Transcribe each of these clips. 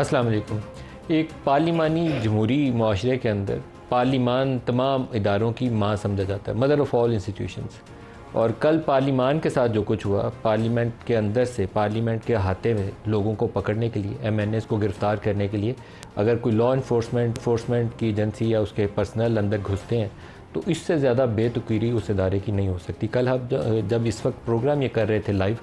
अस्सलाम वालेकुम। एक पार्लिमानी जमहूरी माशरे के अंदर पार्लिमान तमाम इदारों की माँ समझा जाता है, मदर ऑफ़ ऑल इंस्टीट्यूशंस। और कल पार्लिमान के साथ जो कुछ हुआ, पार्लियामेंट के अंदर से पार्लियामेंट के अहाते में लोगों को पकड़ने के लिए, MNAs को गिरफ़्तार करने के लिए अगर कोई लॉ इन्फोर्समेंट की एजेंसी या उसके पर्सनल अंदर घुसते हैं तो इससे ज़्यादा बेतुकीरी उस इदारे की नहीं हो सकती। कल हम जब इस वक्त प्रोग्राम ये कर रहे थे लाइव,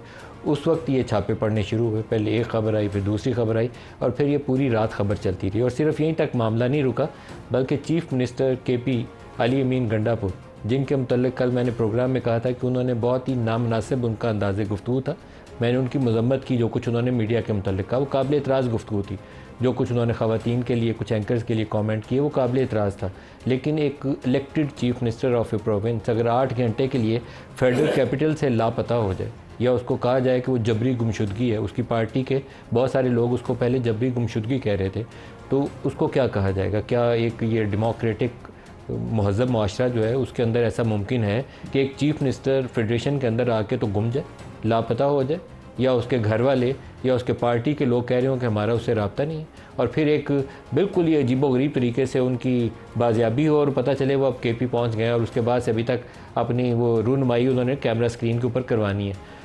उस वक्त ये छापे पड़ने शुरू हुए। पहले एक ख़बर आई, फिर दूसरी ख़बर आई, और फिर ये पूरी रात ख़बर चलती रही। और सिर्फ यहीं तक मामला नहीं रुका, बल्कि चीफ़ मिनिस्टर KP अली अमीन गंडापुर, जिनके मुतल्लिक़ कल मैंने प्रोग्राम में कहा था कि उन्होंने बहुत ही नामनासिब उनका अंदाज़े गुफ्तगू था। मैंने उनकी मज़म्मत की, जो कुछ उन्होंने मीडिया के मुतल्लिक़ कहा वो काबिल एतराज़ गुफ्तगू थी। जो कुछ उन्होंने ख़वातीन के लिए, कुछ एंकर्स के लिए कमेंट किए वो काबिल एतराज़ था। लेकिन एक elected chief minister of A province अगर 8 घंटे के लिए फेडरल कैपिटल से लापता हो जाए, या उसको कहा जाए कि वो जबरी गुमशुदगी है, उसकी पार्टी के बहुत सारे लोग उसको पहले जबरी गुमशुदगी कह रहे थे, तो उसको क्या कहा जाएगा? क्या एक ये डेमोक्रेटिक महज़ब माशरा जो है उसके अंदर ऐसा मुमकिन है कि एक चीफ़ मिनिस्टर फेडरेशन के अंदर आके तो गुम जाए, लापता हो जाए, या उसके घर वाले या उसके पार्टी के लोग कह रहे हो कि हमारा उससे रब्ता नहीं है, और फिर एक बिल्कुल ही अजीबोगरीब तरीके से उनकी बाजियाबी हो और पता चले वो अब KP पहुंच गए और उसके बाद से अभी तक अपनी वो रूनुमाई उन्होंने कैमरा स्क्रीन के ऊपर करवानी है।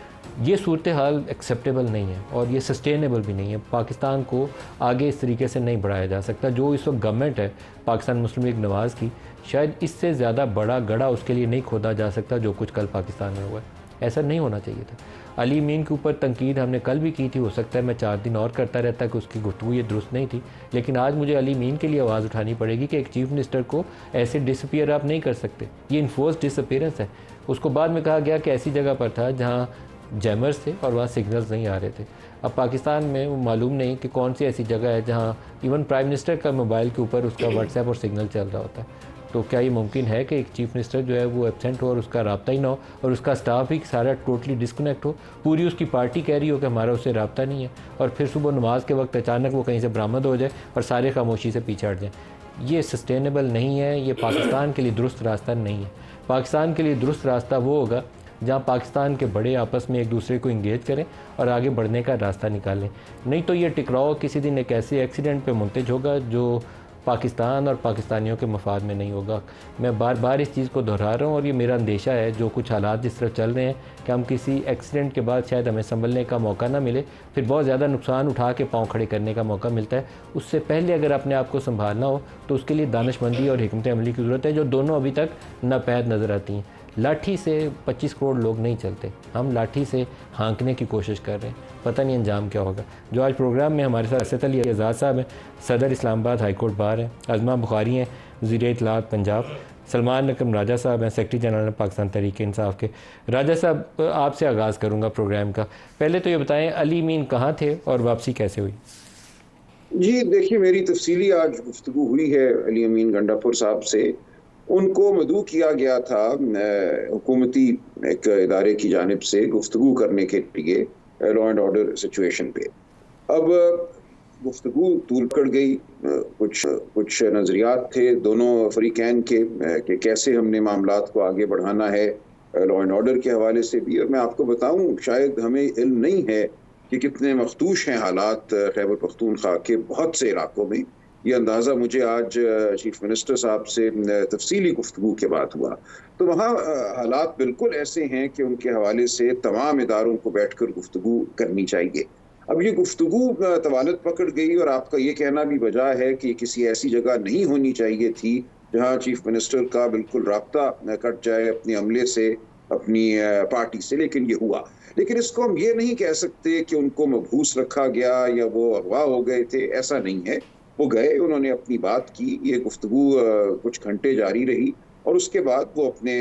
ये सूरत हाल एक्सेप्टेबल नहीं है और ये सस्टेनेबल भी नहीं है। पाकिस्तान को आगे इस तरीके से नहीं बढ़ाया जा सकता। जो इस वक्त गवर्नमेंट है पाकिस्तान मुस्लिम लीग नवाज़ की, शायद इससे ज़्यादा बड़ा गड्ढा उसके लिए नहीं खोदा जा सकता जो कुछ कल पाकिस्तान में हुआ है। ऐसा नहीं होना चाहिए था। अली अमीन के ऊपर तनकीद हमने कल भी की थी, हो सकता है मैं 4 दिन और करता रहता कि उसकी गुफ्तगू ये दुरुस्त नहीं थी, लेकिन आज मुझे अली अमीन के लिए आवाज़ उठानी पड़ेगी कि एक चीफ़ मिनिस्टर को ऐसे डिसअपीयर आप नहीं कर सकते। ये इन्फोर्स डिसअपीयरेंस है। उसको बाद में कहा गया कि ऐसी जगह पर था जहाँ जैमर्स थे और वहाँ सिग्नल्स नहीं आ रहे थे। अब पाकिस्तान में वो मालूम नहीं कि कौन सी ऐसी जगह है जहाँ इवन प्राइम मिनिस्टर का मोबाइल के ऊपर उसका व्हाट्सएप और सिग्नल चल रहा होता है। तो क्या ये मुमकिन है कि एक चीफ़ मिनिस्टर जो है वो एब्सेंट हो और उसका रब्ता ही ना हो और उसका स्टाफ ही सारा टोटली डिस्कनेक्ट हो? पूरी उसकी पार्टी कह रही हो कि हमारा उससे रब्ता नहीं है, और फिर सुबह नमाज के वक्त अचानक वो कहीं से बरामद हो जाए और सारे खामोशी से पीछे हट जाए। ये सस्टेनेबल नहीं है। ये पाकिस्तान के लिए दुरुस्त रास्ता नहीं है। पाकिस्तान के लिए दुरुस्त रास्ता वो होगा जहाँ पाकिस्तान के बड़े आपस में एक दूसरे को इंगेज करें और आगे बढ़ने का रास्ता निकालें। नहीं तो ये टकराव किसी दिन एक ऐसे एक्सीडेंट पे मुंतज होगा जो पाकिस्तान और पाकिस्तानियों के मफाद में नहीं होगा। मैं बार बार इस चीज़ को दोहरा रहा हूँ और ये मेरा अंदेशा है, जो कुछ हालात जिस तरह चल रहे हैं कि हम किसी एक्सीडेंट के बाद शायद हमें संभलने का मौका ना मिले, फिर बहुत ज़्यादा नुकसान उठा के पाँव खड़े करने का मौका मिलता है। उससे पहले अगर अपने आप को संभालना हो तो उसके लिए दानिशमंदी और हिकमत अमली की ज़रूरत है, जो दोनों अभी तक नापैद नज़र आती हैं। लाठी से 25 करोड़ लोग नहीं चलते, हम लाठी से हाँकने की कोशिश कर रहे हैं। पता नहीं अंजाम क्या होगा। जो आज प्रोग्राम में हमारे साथ असद अली आज़ाद साहब हैं, सदर इस्लामाबाद हाई कोर्ट बार हैं, अज़मा बुखारी हैं, वज़ीर इत्तलात पंजाब, सलमान नकम राजा साहब हैं, सेक्रेटरी जनरल पाकिस्तान तहरीक इंसाफ के। राजा साहब, आपसे आगाज़ करूँगा प्रोग्राम का। पहले तो ये बताएँ अली अमीन कहाँ थे और वापसी कैसे हुई? जी देखिए, मेरी तफसीली आज गुफ्तगू हुई है अली अमीन गंडापुर साहब से। उनको मदऊ किया गया था हुकूमती एक इदारे की जानिब से गुफ्तगू करने के लिए लॉ एंड ऑर्डर सिचुएशन पे। अब गुफ्तगू तूल पकड़ गई। कुछ नज़रियात थे दोनों फरीकैन के कि कैसे हमने मामलात को आगे बढ़ाना है लॉ एंड ऑर्डर के हवाले से भी। और मैं आपको बताऊं, शायद हमें इल्म नहीं है कि कितने मखदूश हैं हालात खैबर पख्तूनख्वा के बहुत से इलाकों में। ये अंदाज़ा मुझे आज चीफ मिनिस्टर साहब से तफसीली गुफ्तगू के बाद हुआ। तो वहाँ हालात बिल्कुल ऐसे हैं कि उनके हवाले से तमाम इदारों को बैठकर गुफ्तगू करनी चाहिए। अब ये गुफ्तगू तवालत पकड़ गई और आपका ये कहना भी वजह है कि किसी ऐसी जगह नहीं होनी चाहिए थी जहाँ चीफ मिनिस्टर का बिल्कुल राब्ता कट जाए अपने अमले से, अपनी पार्टी से, लेकिन ये हुआ। लेकिन इसको हम ये नहीं कह सकते कि उनको मबहूस रखा गया या वो अगवा हो गए थे। ऐसा नहीं है। वो गए, उन्होंने अपनी बात की, ये गुफ्तगू कुछ घंटे जारी रही और उसके बाद वो अपने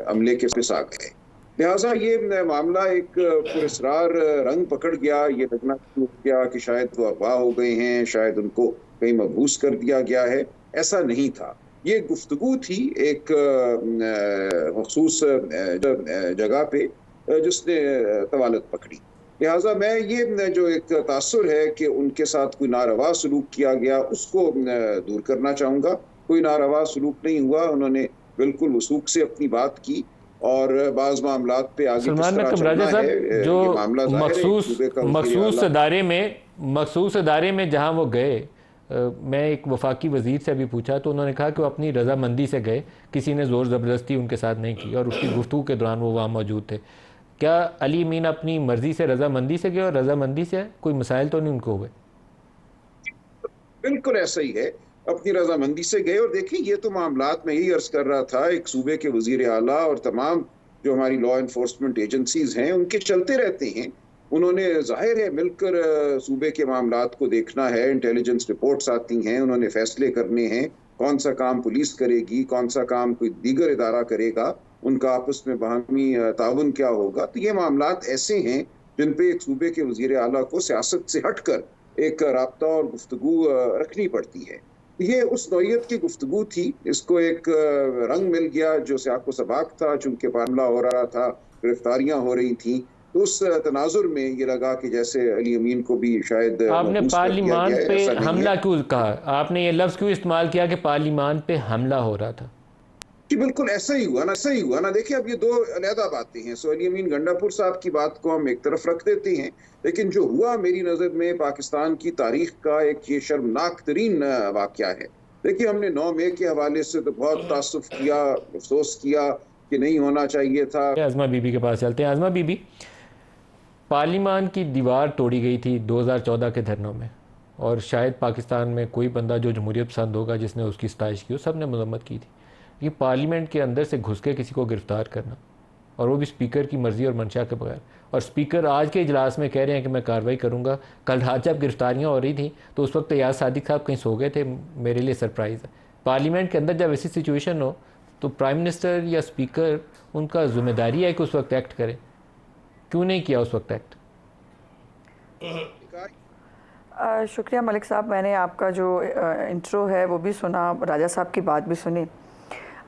अमले के पास आ गए। लिहाजा ये मामला एक पुरस्रार रंग पकड़ गया। ये लगना शुरू हो गया कि शायद वो अगवा हो गए हैं, शायद उनको कहीं मबहूस कर दिया गया है। ऐसा नहीं था। ये गुफ्तगू थी एक मखसूस जगह पे जिसने तवालत पकड़ी। लिहाजा मैं ये जो एक तासुर है कि उनके साथ कोई नारवा सलूक किया गया, उसको दूर करना चाहूँगा। कोई नारवा सलूक नहीं हुआ। उन्होंने बिल्कुल वसूख से अपनी बात की। और बाज़ मामलात पे आगे किस सलमान तरह नकब चलना राजा साहब, है, जो ये मामला ज़ाहिर है कि सूबे का वज़ीर आला मखसूस अदारे में जहाँ वो गए, मैं एक वफाकी वज़ीर से अभी पूछा तो उन्होंने कहा कि वो अपनी रजामंदी से गए, किसी ने ज़ोर ज़बरदस्ती उनके साथ नहीं की और उसकी गुफ्तगू के दौरान वो वहाँ मौजूद थे। क्या अली अमीन अपनी मर्ज़ी से रजामंदी से गए और रजामंदी से कोई मसाइल तो नहीं उनको हुए? बिल्कुल ऐसा ही है, अपनी रजामंदी से गए। और देखिए, ये तो मामलात में यही अर्ज कर रहा था, एक सूबे के वजीर आला और तमाम जो हमारी लॉ इन्फोर्समेंट एजेंसीज हैं उनके चलते रहते हैं। उन्होंने जाहिर है मिलकर सूबे के मामलात को देखना है, इंटेलिजेंस रिपोर्ट्स आती हैं, उन्होंने फैसले करने हैं, कौन सा काम पुलिस करेगी, कौन सा काम कोई दीगर इदारा करेगा, उनका आपस में बाहमी ताउन क्या होगा। तो ये मामलात ऐसे हैं जिन पे एक सूबे के वजीर आला को सियासत से हटकर एक राब्ता और गुफ्तगू रखनी पड़ती है। ये उस नौइयत की गुफ्तगू थी, इसको एक रंग मिल गया जो सियाको सबाक था, चूंकि मामला हो रहा था, गिरफ्तारियां हो रही थी, तो उस तनाजुर में ये लगा कि जैसे अली अमीन को भी शायद आपने महफूज कर दिया पार्लिमान गया है। पे ऐसा नहीं हमला है क्यों कहा? आपने ये लफ्ज़ क्यों इस्तेमाल किया कि पार्लिमान पे हमला हो रहा था? कि बिल्कुल ऐसा ही हुआ ना, ऐसा ही हुआ ना। देखिए, अब ये दो अलहदा बातें हैं। सो अली अमीन गंडापुर साहब की बात को हम एक तरफ रख देते हैं, लेकिन जो हुआ मेरी नज़र में पाकिस्तान की तारीख का एक ये शर्मनाक तरीन वाक़या है। देखिए, हमने 9 मई के हवाले से तो बहुत तासुफ किया, अफसोस किया कि नहीं होना चाहिए था। आज़मा बीबी के पास चलते हैं। आज़मा बीबी, पार्लिमान की दीवार तोड़ी गई थी 2014 के धरनों में, और शायद पाकिस्तान में कोई बंदा जो जमहूरियत पसंद होगा जिसने उसकी सताइश की, सब ने मजम्मत की थी। ये पार्लियामेंट के अंदर से घुस के किसी को गिरफ़्तार करना, और वो भी स्पीकर की मर्ज़ी और मंशा के बगैर, और स्पीकर आज के इजलास में कह रहे हैं कि मैं कार्रवाई करूँगा। कल रात जब गिरफ्तारियाँ हो रही थी तो उस वक्त याद सादिक साहब कहीं सो गए थे, मेरे लिए सरप्राइज़ है। पार्लियामेंट के अंदर जब ऐसी सिचुएशन हो तो प्राइम मिनिस्टर या स्पीकर, उनका ज़िम्मेदारी है कि उस वक्त एक्ट करें। क्यों नहीं किया उस वक्त एक्ट? शुक्रिया मलिक साहब, मैंने आपका जो इंट्रो है वो भी सुना, राजा साहब की बात भी सुनी।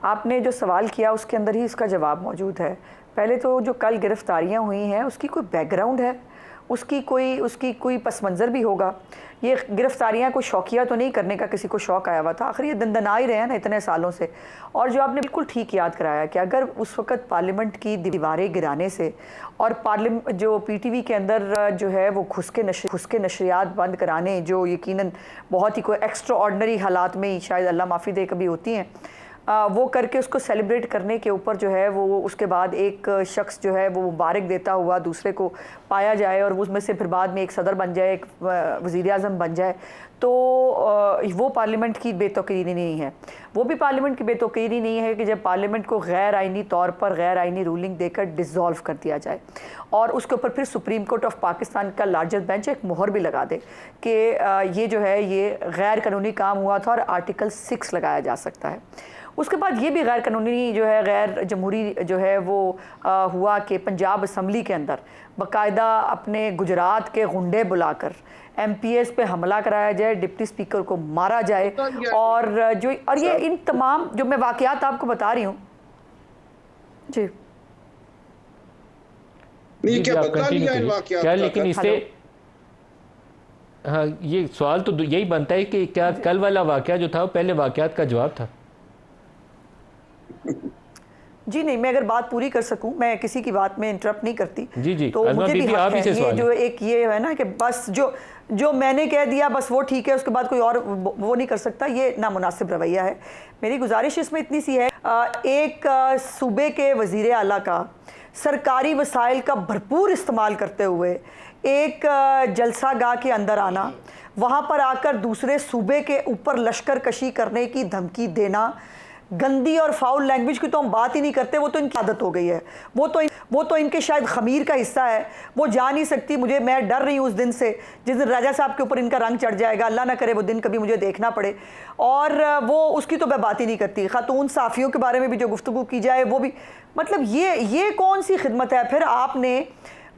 आपने जो सवाल किया उसके अंदर ही इसका जवाब मौजूद है। पहले तो जो कल गिरफ्तारियां हुई हैं उसकी कोई बैकग्राउंड है, उसकी कोई पस मंज़र भी होगा। ये गिरफ्तारियां कोई शौकिया तो नहीं करने का किसी को शौक़ आया हुआ था, आखिर ये दंदना ही रहे हैं ना इतने सालों से। और जो आपने बिल्कुल ठीक याद कराया कि अगर उस वक़्त पार्लियामेंट की दीवारें गिराने से और जो PTV के अंदर जो है वो घुस के नशरियात बंद कराने, जो यकीनन बहुत ही कोई एक्स्ट्रा ऑर्डनरी हालात में ही शायद अल्लाह माफ़ी दे कभी होती हैं, वो करके उसको सेलिब्रेट करने के ऊपर जो है वो उसके बाद एक शख्स जो है वो मुबारक देता हुआ दूसरे को पाया जाए और उसमें से फिर बाद में एक सदर बन जाए, एक वज़ीर आज़म बन जाए, तो वो पार्लियामेंट की बेतौकीरी नहीं है। वो भी पार्लियामेंट की बेतौकीरी नहीं है कि जब पार्लियामेंट को गैर आइनी तौर पर गैर आइनी रूलिंग देकर डिज़ोल्व कर दिया जाए और उसके ऊपर फिर सुप्रीम कोर्ट ऑफ पाकिस्तान का लार्जेस्ट बेंच एक मोहर भी लगा दे कि ये जो है ये गैर कानूनी काम हुआ था और आर्टिकल 6 लगाया जा सकता है। उसके बाद ये भी गैर कानूनी जो है, गैर जमहूरी जो है वो हुआ कि पंजाब असम्बली के अंदर बाकायदा अपने गुजरात के गुंडे बुलाकर MPs पे हमला कराया जाए, डिप्टी स्पीकर को मारा जाए, और ये इन तमाम जो मैं वाक़यात आपको बता रही हूँ जी। नहीं, क्या बदला लिया इन वाक़यात क्या, का? लेकिन इससे हाँ, ये सवाल तो यही बनता है कि क्या कल वाला वाक़या जो था वो पहले वाक़यात का जवाब था? जी नहीं, मैं अगर बात पूरी कर सकूं, मैं किसी की बात में इंटरप्ट नहीं करती। जी तो मुझे भी हक है। ये जो एक ये है ना कि बस जो मैंने कह दिया बस वो ठीक है, उसके बाद कोई और वो नहीं कर सकता, ये नामुनासिब रवैया है। मेरी गुजारिश इसमें इतनी सी है, एक सूबे के वज़ीर आला का सरकारी वसाइल का भरपूर इस्तेमाल करते हुए एक जलसा गाह के अंदर आना, वहाँ पर आकर दूसरे सूबे के ऊपर लश्कर कशी करने की धमकी देना, गंदी और फाउल लैंग्वेज की तो हम बात ही नहीं करते, वो तो इनकी आदत हो गई है, वो तो इनके शायद खमीर का हिस्सा है, वो जा नहीं सकती। मैं डर रही हूँ उस दिन से जिस दिन राजा साहब के ऊपर इनका रंग चढ़ जाएगा, अल्लाह ना करे वो दिन कभी मुझे देखना पड़े। और वो उसकी तो मैं बात ही नहीं करती। खातून साफ़ियों के बारे में भी जो गुफ्तगू की जाए वो भी, मतलब ये कौन सी खिदमत है? फिर आपने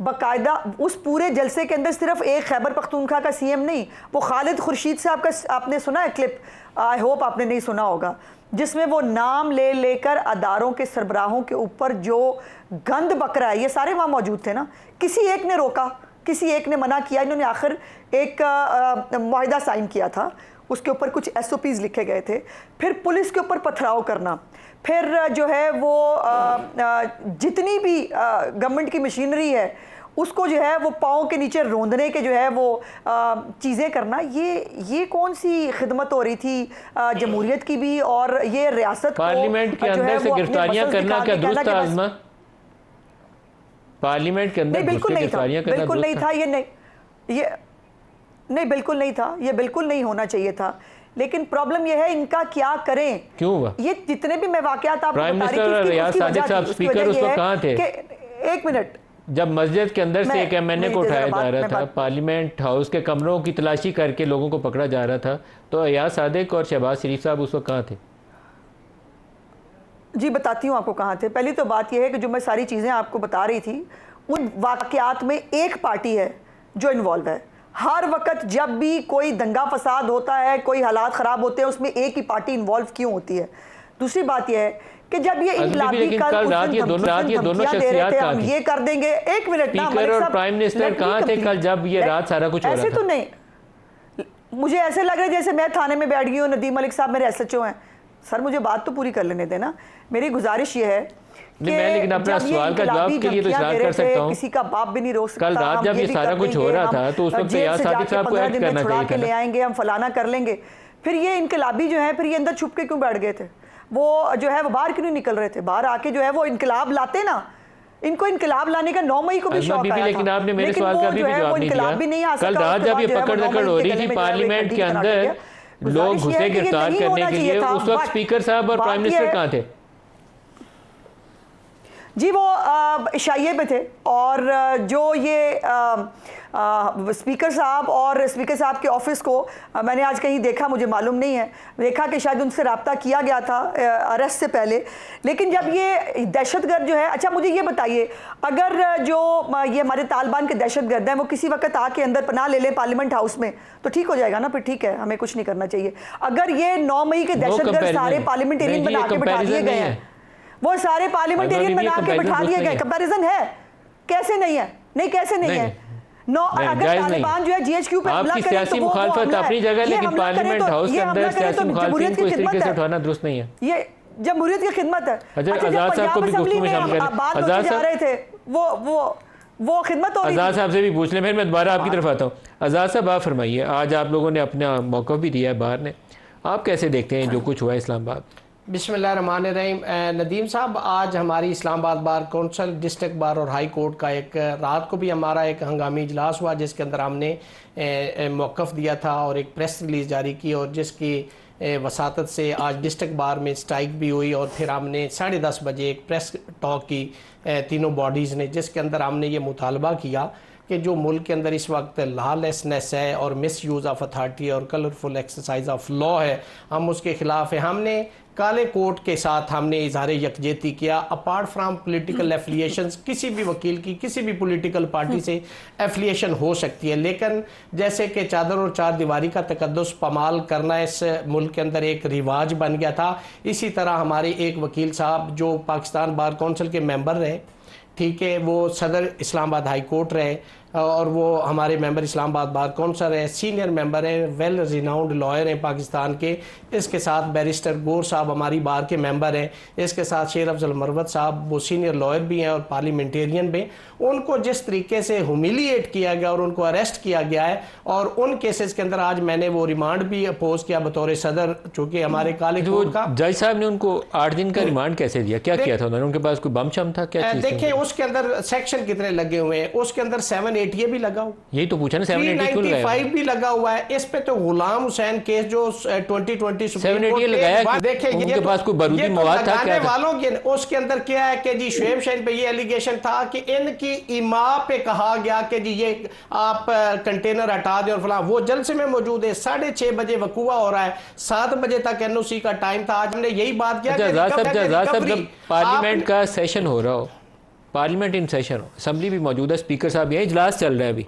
बाकायदा उस पूरे जलसे के अंदर सिर्फ एक खैबर पख्तूनख्वा का CM नहीं, वो खालिद खुर्शीद साहब का आपने सुना है क्लिप, आई होप आपने नहीं सुना होगा, जिसमें वो नाम ले लेकर अदारों के सरबराहों के ऊपर जो गंद बक रहा है, ये सारे वहाँ मौजूद थे ना, किसी एक ने रोका, किसी एक ने मना किया, इन्होंने आखिर एक मुआहिदा साइन किया था, उसके ऊपर कुछ SOPs लिखे गए थे, फिर पुलिस के ऊपर पथराव करना, फिर जो है वो जितनी भी गवर्नमेंट की मशीनरी है उसको जो है वो पाँव के नीचे रोंदने के जो है वो चीज़ें करना, ये कौन सी खिदमत हो रही थी जमहूरियत की भी, और ये रियासत पार्लियामेंट के अंदर से गिरफ्तारियां करना क्या दुरुस्त था आज़मा? पार्लियामेंट के अंदर बिल्कुल नहीं था, बिल्कुल नहीं था, ये नहीं बिल्कुल नहीं था, ये बिल्कुल नहीं होना चाहिए था। लेकिन प्रॉब्लम ये है इनका क्या करें, क्यों हुआ? ये जितने भी मैं वाकयात आपको प्राइम बता रही मिनिस्टर थी रियाज सादिक साहब स्पीकर उस वक्त कहाँ थे? एक मिनट, जब मस्जिद के अंदर से एक एमएनए को उठाया जा रहा था, पार्लियामेंट हाउस के कमरों की तलाशी करके लोगों को पकड़ा जा रहा था, तो रियाज सादिक और शहबाज शरीफ साहब उस वक्त कहाँ थे? जी बताती हूँ आपको कहाँ थे। पहली तो बात यह है कि जो मैं सारी चीज़ें आपको बता रही थी उन वाकयात में एक पार्टी है जो इन्वॉल्व है। हर वक्त जब भी कोई दंगा फसाद होता है, कोई हालात ख़राब होते हैं, उसमें एक ही पार्टी इन्वॉल्व क्यों होती है? दूसरी बात यह है कि जब ये इनकलाबी कल रात ये दोनों शख्सियत कहाँ हम थी? ये कर देंगे, एक मिनट ना, स्पीकर और प्राइम मिनिस्टर कहाँ थे कल जब ये रात सारा कुछ हो रहा था? ऐसे तो नहीं, मुझे ऐसे लग रहा है जैसे मैं थाने में बैठ गई हूँ, नदीम मलिक साहब मेरे एसएचओ हैं। सर मुझे बात तो पूरी कर लेने देना। मेरी गुजारिश ये है कि मैं लेकिन अपना सवाल का जवाब के लिए तो इशरार कर सकता हूँ, किसी का बाप भी नहीं रोक सकता। कल रात जब ये सारा कुछ हो रहा था तो उस वक्त रियाज सादिक साहब को एक्ट करना चाहिए था, ले आएंगे हम फलाना कर लेंगे। फिर ये इनकलाबी जो है फिर ये अंदर छुप के क्यों बैठ गए थे? वो जो है वो बाहर क्यों नहीं निकल रहे थे? बाहर आके जो है वो इनकलाब लाते ना, इनको इनकलाब लाने का 9 मई को भी शौक आया था, लेकिन आपने मेरे सवाल का अभी भी जवाब नहीं दिया। कल रात जब ये पकड़ दकड़ हो रही थी पार्लियामेंट के अंदर, लोग घुसे गिरफ्तार करने के लिए, उस वक्त स्पीकर साहब और प्राइम मिनिस्टर कहाँ थे? जी वो इशाइये पे थे, और जो ये स्पीकर साहब और स्पीकर साहब के ऑफिस को मैंने आज कहीं देखा, मुझे मालूम नहीं है, देखा कि शायद उनसे रब्ता किया गया था अरेस्ट से पहले। लेकिन जब ये दहशतगर्द जो है, अच्छा मुझे ये बताइए, अगर जो ये हमारे तालिबान के दहशतगर्द हैं वो किसी वक्त आके अंदर पनाह ले लें पार्लियामेंट हाउस में तो ठीक हो जाएगा ना? फिर ठीक है, हमें कुछ नहीं करना चाहिए। अगर ये 9 मई के दहशतगर्द सारे पार्लियामेंटेरियन बना के बैठा दिए गए हैं, वो सारे पार्लियामेंटेरियन बना के बैठा दिए गए, कंपैरिजन है? कैसे नहीं है? नहीं कैसे नहीं है? अगर तालिबान जो है जीएचक्यू पे हमला करे तो वो मुखालफत अपनी जगह, लेकिन पार्लियामेंट हाउस के अंदर सियासी मुखालफिन को इस तरीके से उठाना दुरुस्त नहीं है। ये जमहूरियत की खिदमत है। आजाद साहब को भी गुफ्तगू में शामिल करें। आजाद साहब रहे थे, वो खिदमत हो रही थी। आजाद साहब से भी पूछ लें, फिर मैं दोबारा आपकी तरफ आता हूँ। आजाद साहब आप फरमाइए, आज आप लोगों ने अपना मौका भी दिया है बाहर ने, आप कैसे देखते हैं जो कुछ हुआ इस्लामाबाद? बिस्मिल्लाहिर्रहमानिर्रहीम। नदीम साहब, आज हमारी Islamabad bar council, district bar और हाई कोर्ट का एक रात को भी हमारा एक हंगामी इजलास हुआ जिसके अंदर हमने मौक़िफ़ दिया था और एक प्रेस रिलीज़ जारी की, और जिसकी वसातत से आज डिस्ट्रिक्ट बार में स्ट्राइक भी हुई, और फिर हमने 10:30 बजे एक प्रेस टॉक की तीनों बॉडीज़ ने, जिसके अंदर हमने ये मुतालबा किया कि जो मुल्क के अंदर इस वक्त लॉलेसनेस है और मिस यूज़ ऑफ अथॉरिटी और कलरफुल एक्सरसाइज ऑफ लॉ है, हम उसके ख़िलाफ़ है। हमने काले कोर्ट के साथ हमने इजहार यकजहती किया। अपार्ट फ्राम पॉलिटिकल एफिलिएशंस, किसी भी वकील की किसी भी पॉलिटिकल पार्टी से एफिलिएशन हो सकती है, लेकिन जैसे कि चादर और चार दीवारी का तकद्दुस पमाल करना इस मुल्क के अंदर एक रिवाज बन गया था। इसी तरह हमारे एक वकील साहब जो पाकिस्तान बार कौंसिल के मेंबर रहे, ठीक है, वो सदर इस्लामाबाद हाई कोर्ट रहे, और वो हमारे मेंबर इस्लामाबाद बार कौंसिल है, सीनियर मेंबर हैं, वेल रिनाउंड लॉयर हैं पाकिस्तान के। इसके साथ बैरिस्टर गौर साहब हमारी बार के मेंबर हैं। इसके साथ शेर अफजल मरवत साहब, वो सीनियर लॉयर भी हैं और पार्लियामेंटेरियन भी। उनको जिस तरीके से ह्यूमिलिएट किया गया और उनको अरेस्ट किया गया है, और उन केसेस के अंदर आज मैंने वो रिमांड भी अपोज किया बतौर सदर, चूँकि हमारे काले कोर्ट का। जज साहब ने उनको 8 दिन का रिमांड कैसे दिया? क्या किया था उन्होंने? उनके पास कोई बम शम था? क्या देखिए उसके अंदर सेक्शन कितने लगे हुए हैं, उसके अंदर 780 भी लगा हुआ, यही तो पूछा ना, 785 भी लगा हुआ है। इस पे तो गुलाम हुसैन केस जो 2020 780 लगाया, देखिए उनके पास कोई बारूदी मवाद था क्या? वालों के उसके अंदर क्या है कि जी शुएब शहीन पे ये एलिगेशन था कि इनकी इमा पे कहा गया कि जी ये आप कंटेनर हटा दें और फलां। वो जलसे में मौजूद है, 6:30 बजे वकूआ हो रहा है, 7 बजे तक एनओसी का टाइम था। आज हमने यही बात किया कि जब पार्लियामेंट का सेशन हो रहा हो, पार्लियामेंट इन सेशन हो, असेंबली भी मौजूद है, स्पीकर साहब यही इजलास चल रहा है अभी,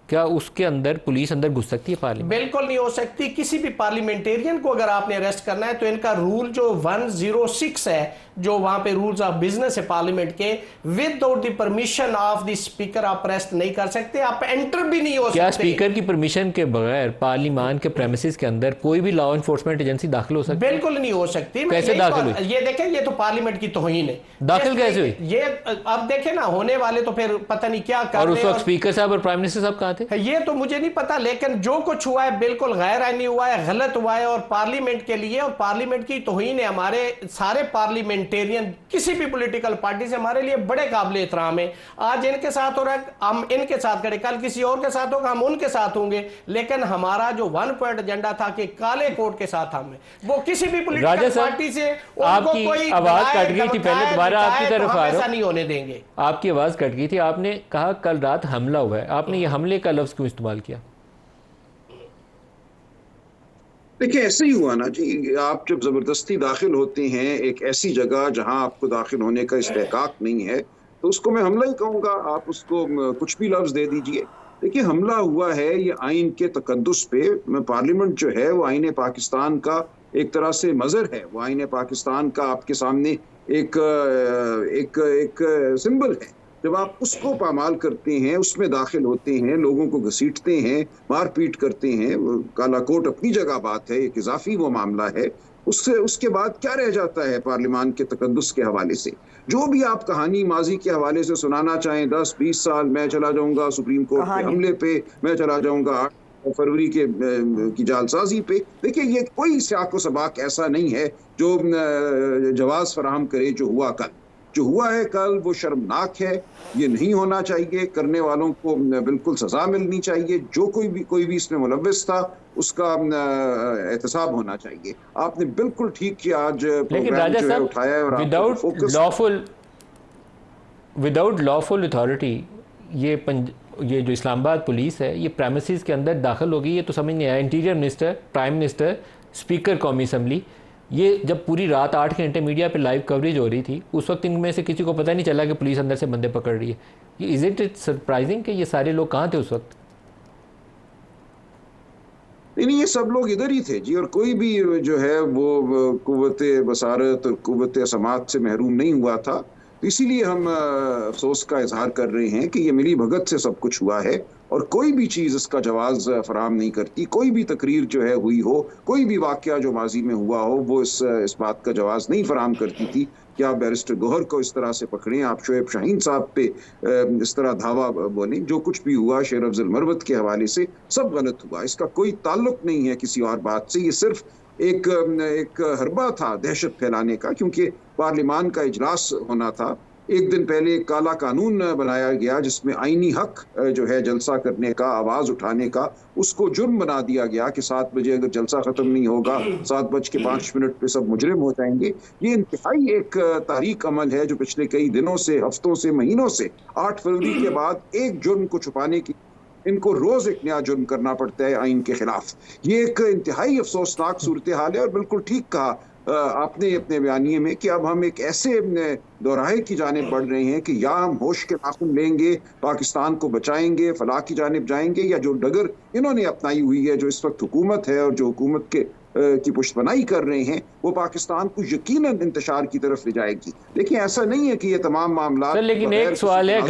क्या उसके अंदर पुलिस अंदर घुस सकती है पार्लियामेंट? बिल्कुल नहीं हो सकती। किसी भी पार्लियामेंटेरियन को अगर आपने अरेस्ट करना है तो इनका रूल जो 106 है, जो वहां पे रूल्स ऑफ बिजनेस है पार्लियामेंट के, without the permission of the speaker आप अरेस्ट नहीं कर सकते, आप एंटर भी नहीं हो सकते। क्या स्पीकर की परमिशन के बगैर पार्लियामेंट के प्रेमिसेस के अंदर कोई भी लॉ एनफोर्समेंट एजेंसी दाखिल हो सकती है? बिल्कुल नहीं हो सकती। कैसे दाखिल हुई? ये देखें, ये तो पार्लियामेंट की तौहीन है। दाखिल कैसे हुई? ये अब देखें ना, होने वाले तो फिर पता नहीं क्या कर और रहे उस हैं। वक्त स्पीकर साहब और प्राइम मिनिस्टर साहब कहाँ थे? ये तो मुझे नहीं पता, लेकिन जो कुछ हुआ है बिल्कुल गैर आईनी हुआ है, गलत हुआ है, और पार्लियामेंट के लिए और पार्लियामेंट की तौहीन है। हमारे सारे पार्लियामेंटेरियन किसी भी पॉलिटिकल पार्टी से हमारे लिए बड़े काबिल एहतराम है। आज इनके साथ हो रहा है, हम इनके साथ खड़े, कल किसी और के साथ होगा, हम उनके साथ होंगे। लेकिन हमारा जो 1 पॉइंट एजेंडा था कि काले कोट के साथ हम हैं, वो किसी भी पॉलिटिकल पार्टी से आपकी आवाज कट गई थी पहले, दोबारा आपकी तरफ आ रहा हूं। नहीं होने देंगे। आपकी आवाज कट गई थी, आपने कहा कल रात हमला हुआ है, आपने ये हमले का लफ्ज क्यों इस्तेमाल किया? देखिए, ऐसे ही हुआ ना जी। आप जब जबरदस्ती दाखिल होते हैं एक ऐसी जगह जहां आपको दाखिल होने का इस्तेहकाक नहीं है, तो उसको मैं हमला ही कहूंगा। आप उसको कुछ भी लफ्ज दे दीजिए। देखिए, हमला हुआ है ये आइन के तकद्दुस पे। पार्लियामेंट जो है वो आइन पाकिस्तान का एक तरह से मजर है, वो आइन पाकिस्तान का आपके सामने एक एक एक सिंबल है। जब आप उसको पामाल करते हैं, उसमें दाखिल होते हैं, लोगों को घसीटते हैं, मारपीट करते हैं, काला कोट अपनी जगह बात है, एक इजाफी वो मामला है। उससे उसके बाद क्या रह जाता है पार्लियामान के तकद्दुस के हवाले से? जो भी आप कहानी माजी के हवाले से सुनाना चाहें, 10-20 साल मैं चला जाऊंगा सुप्रीम कोर्ट के हमले पे, मैं चला जाऊंगा 8 फरवरी के की जालसाजी पे। देखिए, ये कोई सियाको सबाक ऐसा नहीं है जो जवाज फराहम करे। जो हुआ है कल वो शर्मनाक है, ये नहीं होना चाहिए। करने वालों को बिल्कुल सजा मिलनी चाहिए। जो कोई भी इसमें मुलव्विस था उसका एहतसाब होना चाहिए। आपने बिल्कुल ठीक किया आज प्रोग्राम जो है उठाया। और विदाउट लॉफुल अथॉरिटी ये जो इस्लामाबाद पुलिस है ये प्रेमिसेस के अंदर दाखिल हो गई, ये तो समझ नहीं आया। Interior minister, prime minister, speaker कौमी असम्बली, ये जब पूरी रात 8 घंटे मीडिया पे लाइव कवरेज हो रही थी, उस वक्त इनमें से किसी को पता नहीं चला कि पुलिस अंदर से बंदे पकड़ रही है। ये इज़ इट सरप्राइजिंग कि ये सारे लोग कहाँ थे उस वक्त? नहीं, ये सब लोग इधर ही थे जी। और कोई भी जो है वो कुव्वते बसारत और कुव्वते समात से महरूम नहीं हुआ था। तो इसीलिए हम अफसोस का इजहार कर रहे हैं कि ये मिली भगत से सब कुछ हुआ है, और कोई भी चीज़ इसका जवाब फराहम नहीं करती। कोई भी तकरीर जो है हुई हो, कोई भी वाक़या जो माजी में हुआ हो, वो इस बात का जवाब नहीं फराहम करती थी कि आप बैरिस्टर गौहर को इस तरह से पकड़ें, आप शोएब शाहीन साहब पे इस तरह धावा बोलें। जो कुछ भी हुआ शेर अफजल मरवत के हवाले से सब गलत हुआ। इसका कोई ताल्लुक नहीं है किसी और बात से। ये सिर्फ एक हरबा था दहशत फैलाने का, क्योंकि पार्लियामान का इजलास होना था। एक दिन पहले एक काला कानून बनाया गया जिसमें आईनी हक जो है जलसा करने का, आवाज उठाने का, उसको जुर्म बना दिया गया कि 7 बजे अगर जलसा खत्म नहीं होगा 7:05 पे सब मुजरिम हो जाएंगे। ये इंतहाई एक तारीख अमल है जो पिछले कई दिनों से, हफ्तों से, महीनों से, 8 फरवरी के बाद एक जुर्म को छुपाने की इनको रोज एक नया जुर्म करना पड़ता है आइन के खिलाफ। ये एक इंतहाई अफसोसनाक सूरत हाल है। और बिल्कुल ठीक कहा आपने अपने बयानिए में कि अब हम एक ऐसे दोराहे की जानिब बढ़ रहे हैं कि या हम होश के नाखून लेंगे, पाकिस्तान को बचाएंगे, फलाह की जानिब जाएंगे, या जो डगर इन्होंने अपनाई हुई है, जो इस वक्त हुकूमत है और जो हुकूमत की पुष्टबनाई कर रहे हैं, वो पाकिस्तान को यकीनन इंतशार की तरफ ले जाएगी। देखिए, ऐसा नहीं है कि ये तमाम मामला। लेकिन एक सवाल है,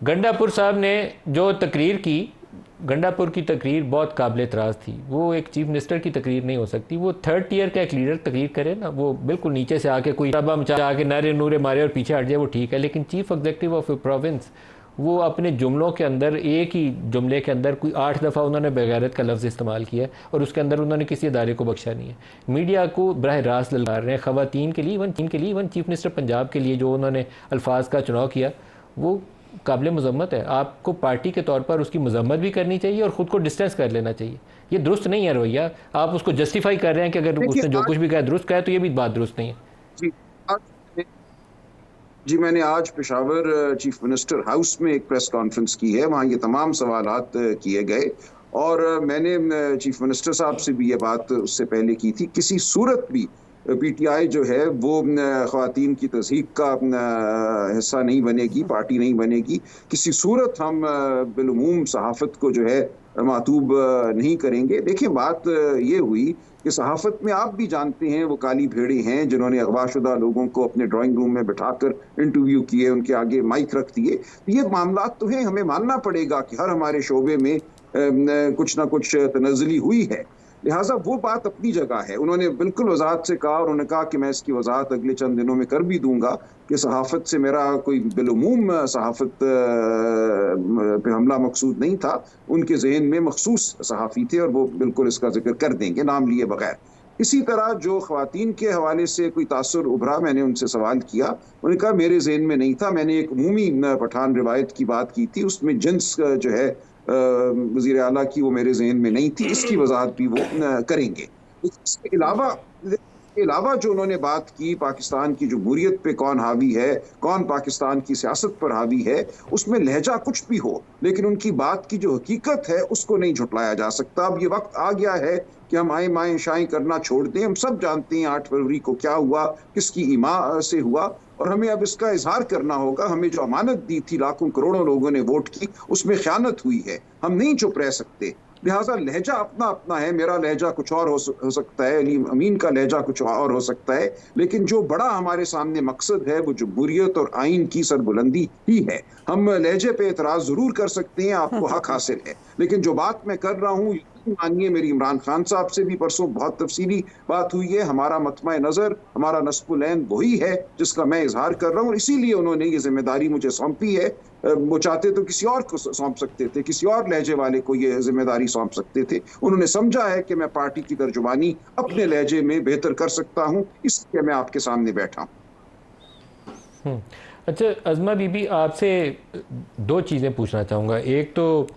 गंडापुर साहब ने जो तकरीर की, गंडापुर की तकरीर बहुत काबिल एतराज़ थी। वो एक चीफ मिनिस्टर की तकरीर नहीं हो सकती। वो 3rd टियर का एक लीडर तकरीर करे ना, वो बिल्कुल नीचे से आके कोई रबा मचा आके नारे नूरे मारे और पीछे हट जाए, वो ठीक है। लेकिन chief executive of A province, वो अपने जुमलों के अंदर, एक ही जुमले के अंदर कोई 8 दफ़ा उन्होंने बेगैरत का लफ्ज़ इस्तेमाल किया है, और उसके अंदर उन्होंने किसी अदारे को बख्शा नहीं है। मीडिया को बराह रास्त ललकार रहे हैं, ख़वातीन के लिए, इवन चीफ मिनिस्टर पंजाब के लिए जो उन्होंने अल्फाज का चुनाव किया, वो काबिल मज़म्मत है। आपको पार्टी के तौर पर उसकी मज़म्मत भी करनी चाहिए और ख़ुद को डिस्टेंस कर लेना चाहिए। ये दुरुस्त नहीं है रवैया। आप उसको जस्टिफाई कर रहे हैं कि अगर उसने जो कुछ भी कहा दुरुस्त कहा, तो ये भी बात दुरुस्त नहीं है। जी, मैंने आज पेशावर चीफ मिनिस्टर हाउस में एक प्रेस कॉन्फ्रेंस की है, वहाँ ये तमाम सवालात किए गए, और मैंने चीफ मिनिस्टर साहब से भी ये बात उससे पहले की थी। किसी सूरत भी PTI जो है वो ख़वातीन की तज़हीक का हिस्सा नहीं बनेगी, पार्टी नहीं बनेगी। किसी सूरत हम बिलूम सहाफ़त को जो है मातूब नहीं करेंगे। देखिए बात ये हुई कि सहाफ़त में आप भी जानते हैं वो काली भेड़े हैं जिन्होंने अगवाशुदा लोगों को अपने ड्राइंग रूम में बिठाकर इंटरव्यू किए, उनके आगे माइक रख दिए। ये मामलात तो हैं, हमें मानना पड़ेगा कि हर हमारे शोबे में कुछ ना कुछ तनज़्ज़ुली हुई है। लिहाजा वो बात अपनी जगह है। उन्होंने बिल्कुल वजाहत से कहा और उन्होंने कहा कि मैं इसकी वजाहत अगले चंद दिनों में कर भी दूंगा कि सहाफ़त से मेरा कोई बिलूम सहाफ़त पे हमला मकसूद नहीं था। उनके जहन में मखसूस सहाफ़ी थे और वो बिल्कुल इसका जिक्र कर देंगे नाम लिए बगैर। इसी तरह जो ख़वातीन के हवाले से कोई तासुर उभरा, मैंने उनसे सवाल किया, उन्होंने कहा मेरे जहन में नहीं था, मैंने एक उमूमी पठान रिवायत की बात की थी, उसमें जिन्स जो है वज़ीर आला की वो मेरे जहन में नहीं थी, इसकी वजाहत भी वो करेंगे। इसके अलावा जो उन्होंने बात की पाकिस्तान की जमहूरियत पे कौन हावी है, कौन पाकिस्तान की सियासत पर हावी है, उसमें लहजा कुछ भी हो, लेकिन उनकी बात की जो हकीकत है उसको नहीं झुटलाया जा सकता। अब ये वक्त आ गया है कि हम आए माए शाएं करना छोड़ दें। हम सब जानते हैं 8 फरवरी को क्या हुआ, किसकी ईमा से हुआ, और हमें अब इसका इजहार करना होगा। हमें जो अमानत दी थी, लाखों करोड़ों लोगों ने वोट की, उसमें ख़यानत हुई है, हम नहीं चुप रह सकते। लिहाजा लहजा अपना अपना है, मेरा लहजा कुछ और हो सकता है, अली अमीन का लहजा कुछ और हो सकता है, लेकिन जो बड़ा हमारे सामने मकसद है वो जमहूरियत और आइन की सरबुलंदी ही है। हम लहजे पे एतराज़ ज़रूर कर सकते हैं, आपको हक हासिल है, लेकिन जो बात मैं कर रहा हूँ, मानिए मेरी इमरान खान साहब से भी परसों बहुत तफसीली बात हुई है। हमारा मतमा नज़र, हमारा नस्बुल ऐन वही है जिसका मैं इजहार कर रहा हूँ, इसीलिए उन्होंने ये जिम्मेदारी मुझे सौंपी है। वो चाहते तो किसी और को सौंप सकते थे, किसी और लहजे वाले को ये जिम्मेदारी सौंप सकते थे। उन्होंने समझा है कि मैं पार्टी की तर्जुमानी अपने लहजे में बेहतर कर सकता हूँ, इसलिए मैं आपके सामने बैठा हूँ। अच्छा अज़मा बीबी, आपसे 2 चीज़ें पूछना चाहूँगा। एक तो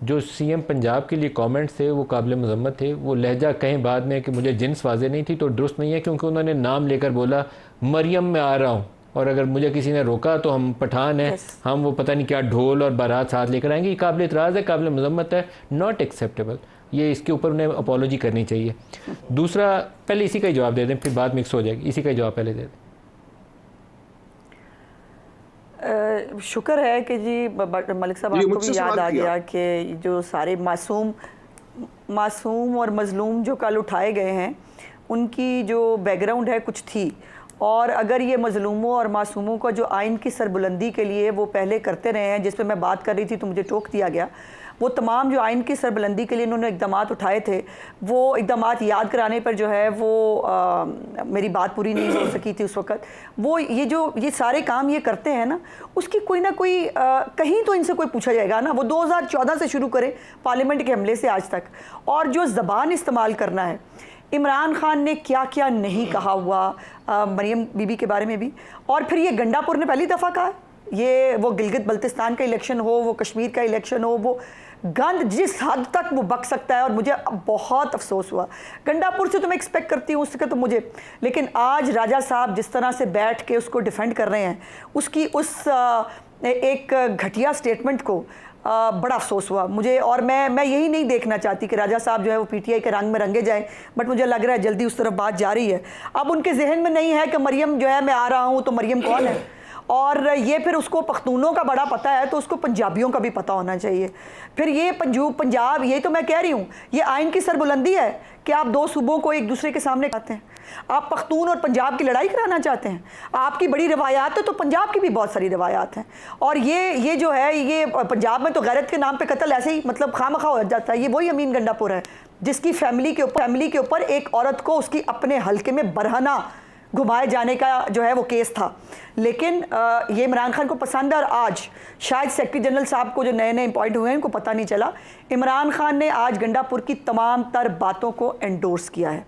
जो CM पंजाब के लिए कमेंट्स थे वो काबिल मज़म्मत थे। वो लहजा कहें बाद में कि मुझे जिन्स वाज़े नहीं थी तो दुरुस्त नहीं है, क्योंकि उन्होंने नाम लेकर बोला मरियम मैं आ रहा हूँ, और अगर मुझे किसी ने रोका तो हम पठान हैं, हम वो पता नहीं क्या ढोल और बारात साथ लेकर आएंगे। ये काबिल इतराज़ है, काबिल मज़म्मत है, नॉट एक्सेप्टेबल। ये इसके ऊपर उन्हें अपॉलोजी करनी चाहिए। दूसरा, पहले इसी का ही जवाब दे दें, फिर बात मिक्स हो जाएगी। इसी का ही जवाब पहले दे दें। शुक्र है कि जी मलिक साहब आपको भी याद आ गया कि जो सारे मासूम और मजलूम जो कल उठाए गए हैं उनकी जो बैकग्राउंड है कुछ थी, और अगर ये मजलूमों और मासूमों का जो आइन की सरबुलंदी के लिए वो पहले करते रहे हैं, जिस पे मैं बात कर रही थी तो मुझे टोक दिया गया, वो तमाम जो आइन की सरबुलंदी के लिए इन्होंने इक़दाम उठाए थे, वो इक़दाम याद कराने पर जो है वो मेरी बात पूरी नहीं हो सकी थी उस वक़्त। वो ये सारे काम ये करते हैं ना, उसकी कोई ना कोई कहीं तो इनसे कोई पूछा जाएगा ना। वो 2014 से शुरू करें पार्लियामेंट के हमले से आज तक, और जो ज़बान इस्तेमाल करना है, इमरान खान ने क्या क्या नहीं कहा हुआ मरियम बीबी के बारे में भी, और फिर ये गंडापुर ने पहली दफ़ा कहा, ये वो गिलगित बल्तिस्तान का इलेक्शन हो, वो कश्मीर का इलेक्शन हो, वो गंद जिस हद तक वो बक सकता है। और मुझे बहुत अफसोस हुआ, गंडापुर से तो मैं एक्सपेक्ट करती हूँ उसके तो मुझे, लेकिन आज राजा साहब जिस तरह से बैठ के उसको डिफेंड कर रहे हैं, उसकी उस एक घटिया स्टेटमेंट को बड़ा अफसोस हुआ मुझे। और मैं यही नहीं देखना चाहती कि राजा साहब जो है वो PTI के रंग में रंगे जाएं, बट मुझे लग रहा है जल्दी उस तरफ बात जा रही है। अब उनके जहन में नहीं है कि मरियम जो है मैं आ रहा हूँ, तो मरियम कौन है, और ये फिर उसको पख्तूनों का बड़ा पता है तो उसको पंजाबियों का भी पता होना चाहिए। फिर ये पंजाब, यही तो मैं कह रही हूँ, ये आइन की सरबुलंदी है कि आप 2 सूबों को एक दूसरे के सामने लाते हैं। आप पख्तून और पंजाब की लड़ाई कराना चाहते हैं। आपकी बड़ी रवायात है तो पंजाब की भी बहुत सारी रवायात हैं, और ये जो है ये पंजाब में तो गैरत के नाम पे कत्ल ऐसे ही मतलब खामखा हो जाता है। ये वही अमीन गंडापुर है जिसकी फैमिली के ऊपर एक औरत को उसकी अपने हल्के में बरहना घुमाए जाने का जो है वो केस था, लेकिन ये इमरान खान को पसंद है। और आज शायद सेक्रेटरी जनरल साहब को जो नए नए अपॉइंट हुए हैं उनको पता नहीं चला, इमरान खान ने आज गंडापुर की तमाम तर बातों को एंडोर्स किया है,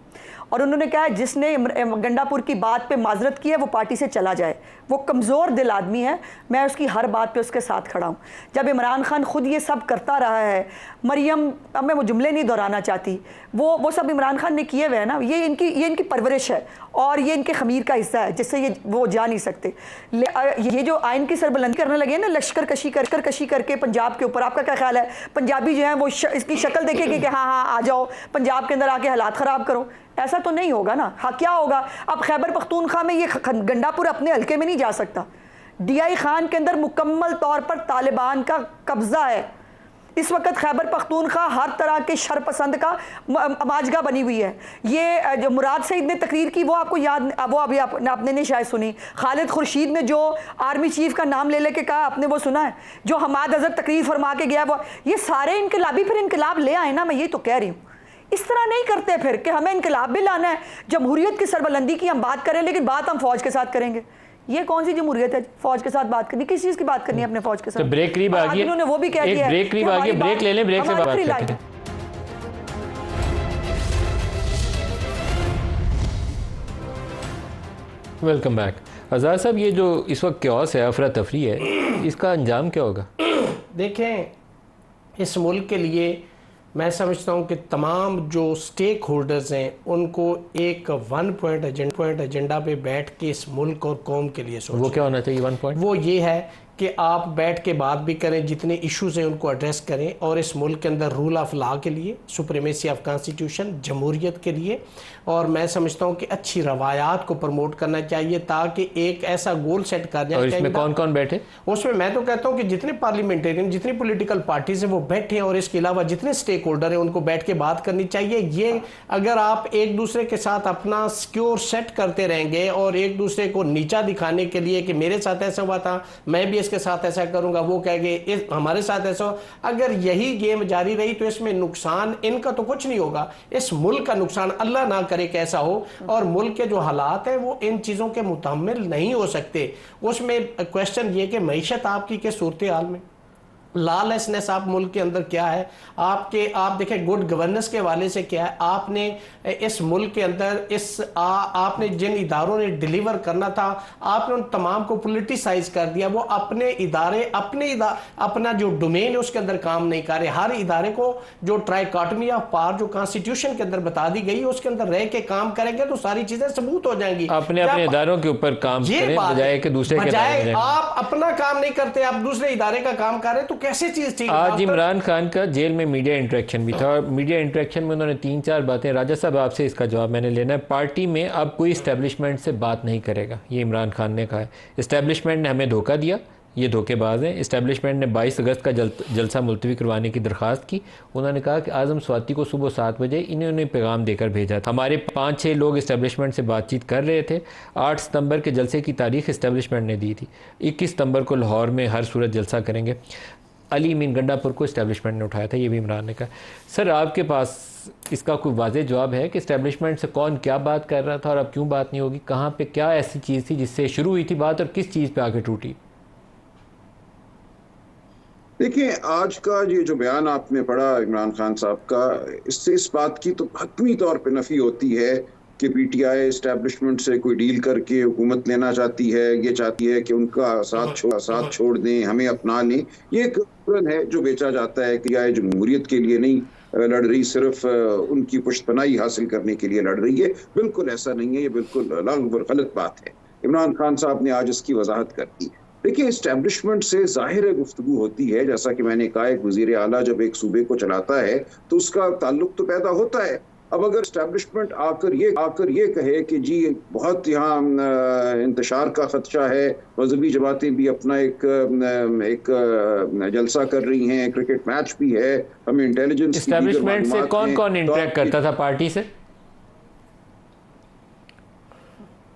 और उन्होंने कहा है जिसने गंडापुर की बात पे माजरत की है वो पार्टी से चला जाए। वो कमज़ोर दिल आदमी है, मैं उसकी हर बात पे उसके साथ खड़ा हूँ। जब इमरान खान खुद ये सब करता रहा है, मरियम, अब मैं वो जुमले नहीं दोहराना चाहती, वो सब इमरान खान ने किए हुए हैं ना, ये इनकी परवरिश है और ये इनके खमीर का हिस्सा है जिससे ये वो जा नहीं सकते। ये जो आइन की सरबुलंदी करने लगे ना, लश्कर कशी करके पंजाब के ऊपर, आपका क्या ख्याल है पंजाबी जो है वो इसकी शक्ल देखेंगे कि हाँ आ जाओ पंजाब के अंदर आके हालात ख़राब करो? ऐसा तो नहीं होगा ना। हाँ, क्या होगा अब खैबर पख्तूनख्वा में ये गंडापुर अपने हल्के में नहीं जा सकता। डीआई खान के अंदर मुकम्मल तौर पर तालिबान का कब्जा है। इस वक्त खैबर पख्तूनख्वा हर तरह के शरपसंद का माजगा बनी हुई है। ये जो मुराद सईद ने तकरीर की वो आपको याद, वो अभी आपने नहीं शायद सुनी। खालिद खुर्शीद ने जो आर्मी चीफ का नाम ले लेके कहा, आपने वो सुना है? जो हमाद अजहर तकरीर फरमा के गया, वो ये सारे इनकलाबी फिर इनकलाब ले आए ना। मैं ये तो कह रही हूँ, इस तरह नहीं करते फिर कि हमें इनकलाब भी लाना है, जमहूरियत की सरबलंदी की हम बात करें लेकिन बात हम फौज के साथ करेंगे। ये कौन सी जमहूरियत है फौज के साथ बात करनी? किस चीज की बात करनी है अपने फौज के साथ? तो ब्रेक करीब आ गई, उन्होंने वो भी कह दिया, ब्रेक करीब आ गई, ब्रेक ले लें, ब्रेक से बात करते हैं। Welcome back. आज़ाद साहब, ये जो इस वक्त क्योस है, अफरा तफरी है, इसका अंजाम क्या होगा? देखें, इस मुल्क के लिए मैं समझता हूँ कि तमाम जो स्टेक होल्डर्स हैं उनको एक 1 पॉइंट एजेंडा पे बैठ के इस मुल्क और कौम के लिए सोचें। वो क्या होना चाहिए 1 पॉइंट? वो ये है कि आप बैठ के बात भी करें, जितने इश्यूज़ हैं उनको एड्रेस करें, और इस मुल्क के अंदर रूल ऑफ लॉ के लिए, सुप्रीमेसी ऑफ कॉन्स्टिट्यूशन, जमहूरियत के लिए, और मैं समझता हूँ कि अच्छी रवायात को प्रमोट करना चाहिए ताकि एक ऐसा गोल सेट कर जाए। और इसमें कौन कौन बैठे? उसमें मैं तो कहता हूँ कि जितने पार्लियामेंटेरियन, जितनी पॉलिटिकल पार्टीज हैं वो बैठे हैं, और इसके अलावा जितने स्टेक होल्डर हैं उनको बैठ के बात करनी चाहिए। ये अगर आप एक दूसरे के साथ अपना सिक्योर सेट करते रहेंगे और एक दूसरे को नीचा दिखाने के लिए कि मेरे साथ ऐसा हुआ था, मैं भी इसके साथ ऐसा करूंगा, वो कहेंगे हमारे साथ ऐसा हो, अगर यही गेम जारी रही तो इसमें नुकसान इनका तो कुछ नहीं होगा, इस मुल्क का नुकसान, अल्लाह ना करे कि ऐसा हो। और मुल्क के जो हालात हैं वो इन चीज़ों के मुतहम्मिल नहीं हो सकते। उसमें क्वेश्चन ये कि मईशत आपकी के सूरत हाल में लॉलेसनेस आप मुल्क के अंदर क्या है, आप देखें गुड गवर्नेंस के हवाले से क्या है। आपने इस मुल्क के अंदर आपने जिन इदारों ने डिलीवर करना था आपने उन तमाम को पॉलिटिसाइज कर दिया। वो अपने इदारे अपना जो डोमेन है उसके अंदर काम नहीं कर रहे। हर इदारे को जो ट्राइकॉटमी ऑफ पावर जो कॉन्स्टिट्यूशन के अंदर बता दी गई उसके अंदर रह के काम करेंगे तो सारी चीजें सबूत हो जाएंगी। अपने इदारों के ऊपर काम करें बजाय कि दूसरे के, बजाय आप अपना काम नहीं करते, आप दूसरे इदारे का काम कर रहे हैं तो कैसे चीज ठीक। आज इमरान खान का जेल में मीडिया इंटरेक्शन भी था और मीडिया इंटरेक्शन में उन्होंने 3-4 बातें, राजा साहब आपसे इसका जवाब मैंने लेना है। पार्टी में अब कोई इस्टेब्लिशमेंट से बात नहीं करेगा, ये इमरान खान ने कहा है। इस्टेब्लिशमेंट ने हमें धोखा दिया, ये धोखेबाज हैं। इस्टेब्लिशमेंट ने 22 अगस्त का जलसा मुलतवी करवाने की दरख्वास्त की। उन्होंने कहा कि आज़म स्वाति को सुबह 7 बजे इन्होंने पैगाम देकर भेजा था। हमारे 5-6 लोग इस्टेब्लिशमेंट से बातचीत कर रहे थे। 8 सितंबर के जलसे की तारीख इस्टेब्लिशमेंट ने दी थी, 21 सितंबर को लाहौर में हर सूरत जलसा करेंगे। अली अमीन गंडापुर को इस्टेब्लिशमेंट ने उठाया था, ये भी इमरान ने कहा। सर, आपके पास इसका कोई वाज़ेह जवाब है कि इस्टेब्लिशमेंट से कौन क्या बात कर रहा था और अब क्यों बात नहीं होगी? कहाँ पे क्या ऐसी चीज़ थी जिससे शुरू हुई थी बात और किस चीज़ पे आके टूटी? देखिए, आज का ये जो बयान आपने पढ़ा इमरान खान साहब का, इससे इस बात की तो हतमी तौर पे नफी होती है कि पीटीआई इस्टेब्लिशमेंट से कोई डील करके हुकूमत लेना चाहती है, ये चाहती है कि उनका साथ छोड़ दें, हमें अपना लें। ये एक है जो बेचा जाता है कि यह जमहूरियत के लिए नहीं लड़ रही, सिर्फ उनकी पुश्तपनाही हासिल करने के लिए लड़ रही है। बिल्कुल ऐसा नहीं है, ये बिल्कुल गलत बात है। इमरान खान साहब ने आज इसकी वजाहत कर दी। देखिए, इस्टेब्लिशमेंट से जाहिर गुफ्तगू होती है, जैसा कि मैंने कहा, एक वजीर आला जब एक सूबे को चलाता है तो उसका ताल्लुक तो पैदा होता है। अब अगर इस्टेब्लिशमेंट आकर ये कहे कि जी बहुत यहाँ इंतशार का खदशा है, मजहबी जमातें भी अपना एक जलसा कर रही हैं, क्रिकेट मैच भी है, हमें इंटेलिजेंस इस्टेब्लिशमेंट से कौन इंटरेक्ट करता था पार्टी से?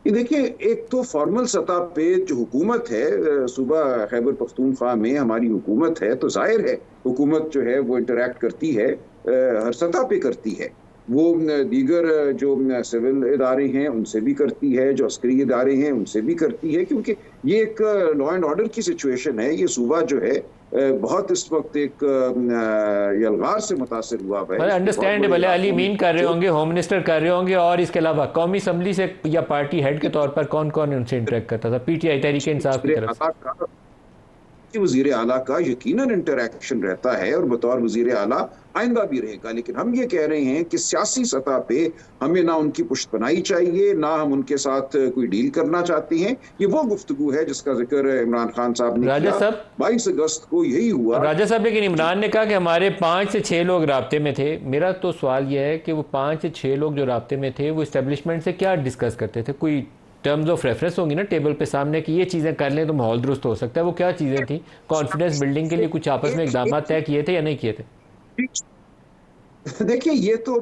देखिए, एक तो फॉर्मल सतह पे जो हुकूमत है, सूबा खैबर पख्तूनख्वा में हमारी हुकूमत है, तो जाहिर है हुकूमत जो है वो इंटरेक्ट करती है, हर सतह पे करती है। वो दीगर जो सिविल इदारे हैं उनसे भी करती है, जो अस्करी इदारे हैं उनसे भी करती है, क्योंकि ये एक लॉ एंड ऑर्डर की सिचुएशन है। ये सूबा जो है बहुत इस वक्त एक यलगार से मुतासिर हुआ है। अंडरस्टैंडेबल है, अली मीन कर रहे होंगे, होम मिनिस्टर कर रहे होंगे, और इसके अलावा कौमी असम्बली से या पार्टी हेड के तौर पर कौन कौन उनसे इंटरेक्ट करता था? पीटीआई, तहरीक इंसाफ की तरफ कि वज़ीर आला का यकीनन इंटरैक्शन रहता है और बतौर वज़ीर आला आइंदा भी रहेगा, लेकिन हम ये कह रहे हैं कि सियासी सतह पे हमें ना उनकी पुष्टपनाही चाहिए, ना हम उनके साथ कोई डील करना चाहते हैं। ये वो गुफ्तगू है जिसका जिक्र इमरान खान साहब ने राजा किया। साहब 22 अगस्त को यही हुआ। राजा साहब, लेकिन इमरान ने कहा कि हमारे 5 से 6 लोग राब्ते में थे। मेरा तो सवाल यह है कि वो 5 से 6 लोग जो राब्ते में थे वो इस्टेब्लिशमेंट से क्या डिस्कस करते थे? कोई टर्म्स ऑफ रेफरेंस होंगी ना टेबल पे सामने कि ये चीज़ें कर लें तो माहौल दुरुस्त हो सकता है। वो क्या चीज़ें थी? कॉन्फिडेंस बिल्डिंग के लिए कुछ आपस में इकदाम तय किए थे या नहीं किए थे? देखिए, ये तो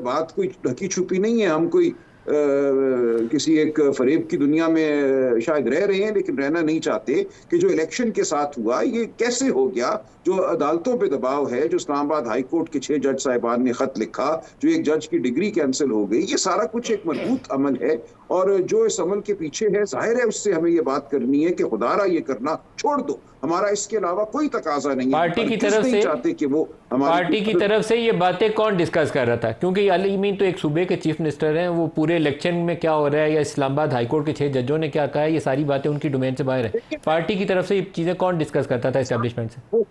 बात कोई ढकी छुपी नहीं है। हम कोई किसी एक फरेब की दुनिया में शायद रह रहे हैं, लेकिन रहना नहीं चाहते कि जो इलेक्शन के साथ हुआ ये कैसे हो गया। जो अदालतों पे दबाव है, जो इस्लामाबाद हाई कोर्ट के 6 जज साहिबान ने खत लिखा, जो एक जज की डिग्री कैंसिल हो गई, ये सारा कुछ एक मजबूत अमल है। और जो इस अमल के पीछे है, जाहिर है उससे हमें ये बात करनी है कि खुदारा ये करना छोड़ दो, हमारा इसके अलावा कोई तकाजा नहीं है। पार्टी की तरफ से चाहते कि वो पार्टी की तरफ से ये बातें कौन डिस्कस कर रहा था? क्योंकि अली अमीन तो एक सूबे के चीफ मिनिस्टर हैं, वो पूरे इलेक्शन में क्या हो रहा है या इस्लामाबाद हाईकोर्ट के 6 जजों ने क्या कहा है, ये सारी बातें उनकी डोमेन से बाहर है। पार्टी की तरफ से ये चीज़ें कौन डिस्कस करता था इस्टेब्लिशमेंट से?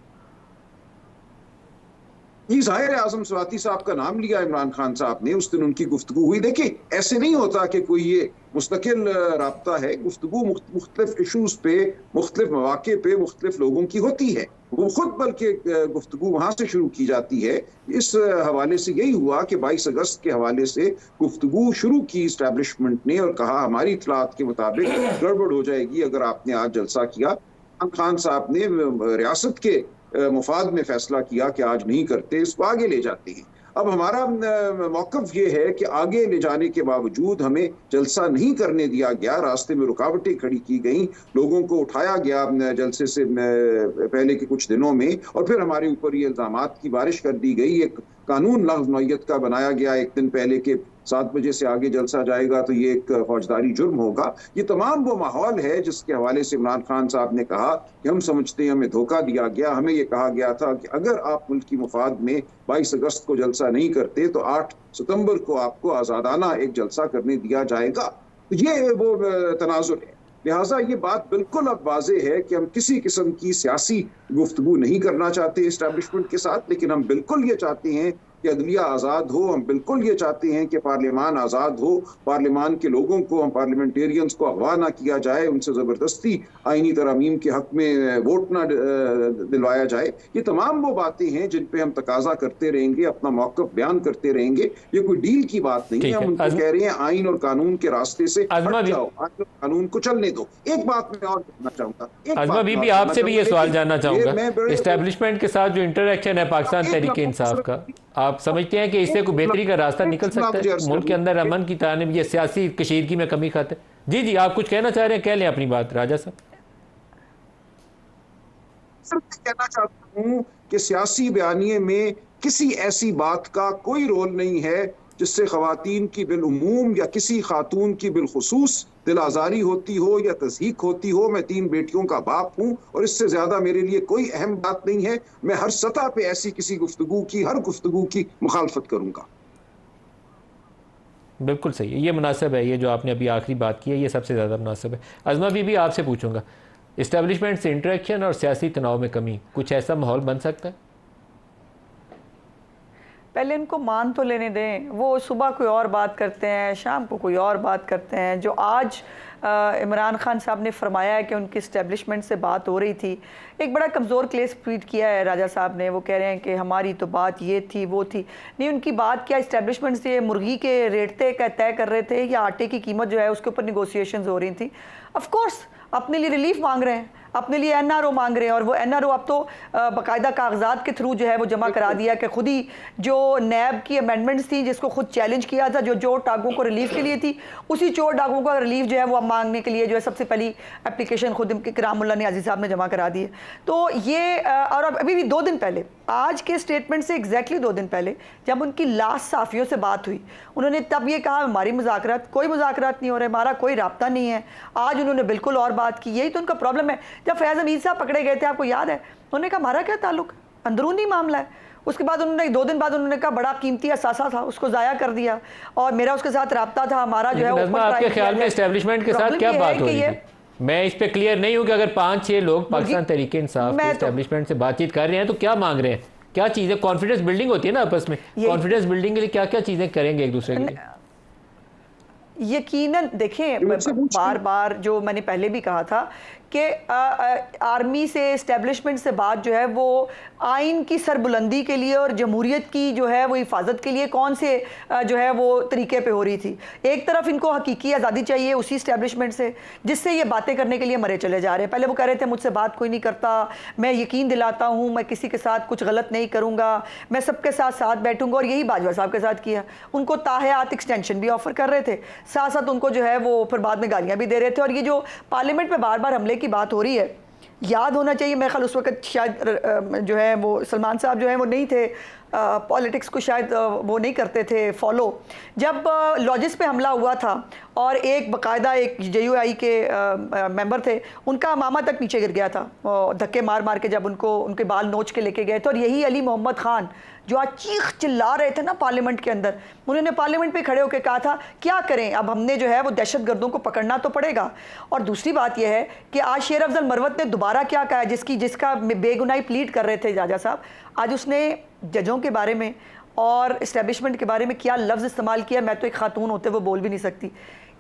ये जाहिर है आजम स्वाति साहब का नाम लिया इमरान खान साहब ने, उस दिन उनकी गुफ्तगू हुई। देखिए, ऐसे नहीं होता कि कोई ये मुस्तकिल राब्ता है। गुफ्तगू मुख्तलिफ इशूज़ पे, मुख्तलिफ मौके पे मुख्तलिफ लोगों की होती है। वो खुद बल्कि गुफ्तगू वहाँ से शुरू की जाती है। इस हवाले से यही हुआ कि 22 अगस्त के हवाले से गुफ्तगू शुरू की इस्टेब्लिशमेंट ने और कहा हमारी इत्तलात के मुताबिक गड़बड़ हो जाएगी अगर आपने आज जलसा किया। खान साहब ने रियासत के मुफाद में फैसला किया कि आज नहीं करते, इसको आगे ले जाते हैं। अब हमारा मौक़िफ़ ये है कि आगे ले जाने के बावजूद हमें जलसा नहीं करने दिया गया, रास्ते में रुकावटें खड़ी की गई, लोगों को उठाया गया जलसे से पहले के कुछ दिनों में, और फिर हमारे ऊपर ये इल्ज़ामात की बारिश कर दी गई। एक कानून लफ्ज़ नौयत का बनाया गया एक दिन पहले के 7 बजे से आगे जलसा जाएगा तो ये एक फौजदारी जुर्म होगा। ये तमाम वो माहौल है जिसके हवाले से इमरान खान साहब ने कहा कि हम समझते हैं हमें धोखा दिया गया। हमें ये कहा गया था कि अगर आप मुल्क की मुफाद में 22 अगस्त को जलसा नहीं करते तो 8 सितंबर को आपको आज़ादाना एक जलसा करने दिया जाएगा। तो ये वो तनाजुर है। लिहाजा ये बात बिल्कुल अब वाज़े है कि हम किसी किस्म की सियासी गुफ्तगू नहीं करना चाहते इस्टेब्लिशमेंट के साथ, लेकिन हम बिल्कुल ये चाहते हैं कि अदलिया आज़ाद हो। हम बिल्कुल ये चाहते हैं कि पार्लियामान आज़ाद हो, पार्लियामान के लोगों को, हम पार्लियामेंटेरियंस को अगवा ना किया जाए, उनसे ज़बरदस्ती आईनी तरमीम के हक़ में वोट ना दिलवाया जाए। ये तमाम वो बातें हैं जिन पे हम तकाजा करते रहेंगे, अपना मौक़िफ़ बयान करते रहेंगे। ये कोई डील की बात नहीं है। हम उनको कह रहे हैं आइन और कानून के रास्ते से हट जाओ, आइन और कानून को चलने दो। एक बात मैं और कहना चाहूँगा, अज़मा बीबी, आपसे भी ये सवाल जानना चाहूँगा, इस्टेब्लिशमेंट के साथ जो इंटरैक्शन है पाकिस्तान तहरीक इंसाफ का, आप समझते हैं कि इससे कोई बेहतरी का रास्ता निकल सकता है? मुल्क के अंदर अमन की तानीब ये सियासी कशीदगी में कमी खाते? जी जी, आप कुछ कहना चाह रहे हैं, कह लें अपनी बात राजा साहब। कहना चाहता हूँ कि सियासी बयानिए में किसी ऐसी बात का कोई रोल नहीं है जिससे ख़वातीन की बिलउमूम या किसी खातून की बिलखुसूस दिल आज़ारी होती हो या तज़हीक होती हो। मैं 3 बेटियों का बाप हूँ और इससे ज़्यादा मेरे लिए कोई अहम बात नहीं है। मैं हर सतह पे ऐसी किसी गुफ्तगू की, हर गुफ्तगू की मुखालफत करूँगा। बिल्कुल सही है, ये मुनासिब है। ये जो आपने अभी आखिरी बात की है ये सबसे ज़्यादा मुनासिब है। अज़मा बीबी, आपसे पूछूंगा, इस्टेब्लिशमेंट से इंटरेक्शन और सियासी तनाव में कमी, कुछ ऐसा माहौल बन सकता है? पहले इनको मान तो लेने दें। वो सुबह कोई और बात करते हैं, शाम को कोई और बात करते हैं। जो आज इमरान खान साहब ने फरमाया है कि उनकी इस्टेब्लिशमेंट से बात हो रही थी, एक बड़ा कमज़ोर केस ट्वीट किया है राजा साहब ने। वो कह रहे हैं कि हमारी तो बात ये थी वो थी। नहीं, उनकी बात क्या इस्टेब्लिशमेंट से मुर्गी के रेट तय कर रहे थे या आटे की कीमत जो है उसके ऊपर निगोशिएशंस हो रही थी? ऑफ कोर्स अपने लिए रिलीफ मांग रहे हैं, अपने लिए एनआरओ मांग रहे हैं, और वो एनआरओ अब तो बाकायदा कागजात के थ्रू जो है वो जमा करा दिया कि खुद ही जो नैब की अमेंडमेंट्स थी जिसको खुद चैलेंज किया था, जो चोर डाकुओं को रिलीफ के लिए थी, उसी चोर डाकुओं का रिलीफ जो है वो मांगने के लिए जो है सबसे पहली एप्लीकेशन खुद करामुल्लाह नियाज़ी साहब ने जमा करा दी है। तो ये और अभी भी 2 दिन पहले, आज के स्टेटमेंट से एग्जैक्टली 2 दिन पहले जब उनकी लास्ट साफ़ियों से बात हुई, उन्होंने तब ये कहा हमारी मुज़ाकरात, कोई मुज़ाकरात नहीं हो रहे, हमारा कोई राब्ता नहीं है। आज उन्होंने बिल्कुल और बात की। यही तो उनका प्रॉब्लम है। जब फैज़ हमीद साहब पकड़े गए थे, आपको याद है, उन्होंने कहा हमारा क्या ताल्लुक, अंदरूनी मामला है। उसके बाद उन्होंने 2 दिन बाद उन्होंने कहा बड़ा कीमती असासा था, उसको ज़ाया कर दिया और मेरा उसके साथ राब्ता था, हमारा जो है। आपके ख्याल में एस्टेब्लिशमेंट के साथ क्या बात हो रही है? मैं इस पे क्लियर नहीं हूँ कि अगर 5-6 लोग पाकिस्तान तहरीक इंसाफ के एस्टेब्लिशमेंट से बातचीत कर रहे हैं तो क्या मांग रहे हैं, क्या चीज़ें, कॉन्फिडेंस बिल्डिंग होती है ना आपस में, कॉन्फिडेंस बिल्डिंग के लिए क्या क्या चीज़ें करेंगे एक दूसरे के लिए? यकीनन देखें, बार बार जो मैंने पहले भी कहा था कि आर्मी से, इस्टेब्लिशमेंट से बात जो है वो आइन की सरबुलंदी के लिए और जमहूरियत की जो है वो हिफाजत के लिए कौन से जो है वो तरीके पे हो रही थी। एक तरफ इनको हकीकी आज़ादी चाहिए उसी इस्टेब्लिशमेंट से जिससे ये बातें करने के लिए मरे चले जा रहे हैं। पहले वो कह रहे थे मुझसे बात कोई नहीं करता, मैं यकीन दिलाता हूँ मैं किसी के साथ कुछ गलत नहीं करूँगा, मैं सबके साथ साथ बैठूँगा, और यही बाजवा साहब के साथ किया। उनको ताहयात एक्सटेंशन भी ऑफर कर रहे थे, साथ साथ उनको जो है वो फिर बाद में गालियाँ भी दे रहे थे। और ये जो पार्लियामेंट में बार बार हमले की बात हो रही है, याद होना चाहिए, मैं ख्याल उस वक्त शायद जो है वो सलमान साहब जो है वो नहीं थे, पॉलिटिक्स को शायद वो नहीं करते थे फॉलो, जब लॉजिस पे हमला हुआ था और एक बाकायदा एक JUI के मेंबर थे, उनका मामा तक नीचे गिर गया था धक्के मार मार के, जब उनको उनके बाल नोच के लेके गए थे। और यही अली मोहम्मद खान जो आज चीख चिल्ला रहे थे ना पार्लियामेंट के अंदर, उन्होंने पार्लियामेंट पे खड़े होकर कहा था क्या करें, अब हमने जो है वो दहशतगर्दों को पकड़ना तो पड़ेगा। और दूसरी बात यह है कि आज शेर अफजल मरवत ने दोबारा क्या कहा है, जिसका बेगुनाही प्लीड कर रहे थे राजा साहब, आज उसने जजों के बारे में और इस्टेब्लिशमेंट के बारे में क्या लफ्ज़ इस्तेमाल किया, मैं तो एक खातून होते हुए बोल भी नहीं सकती।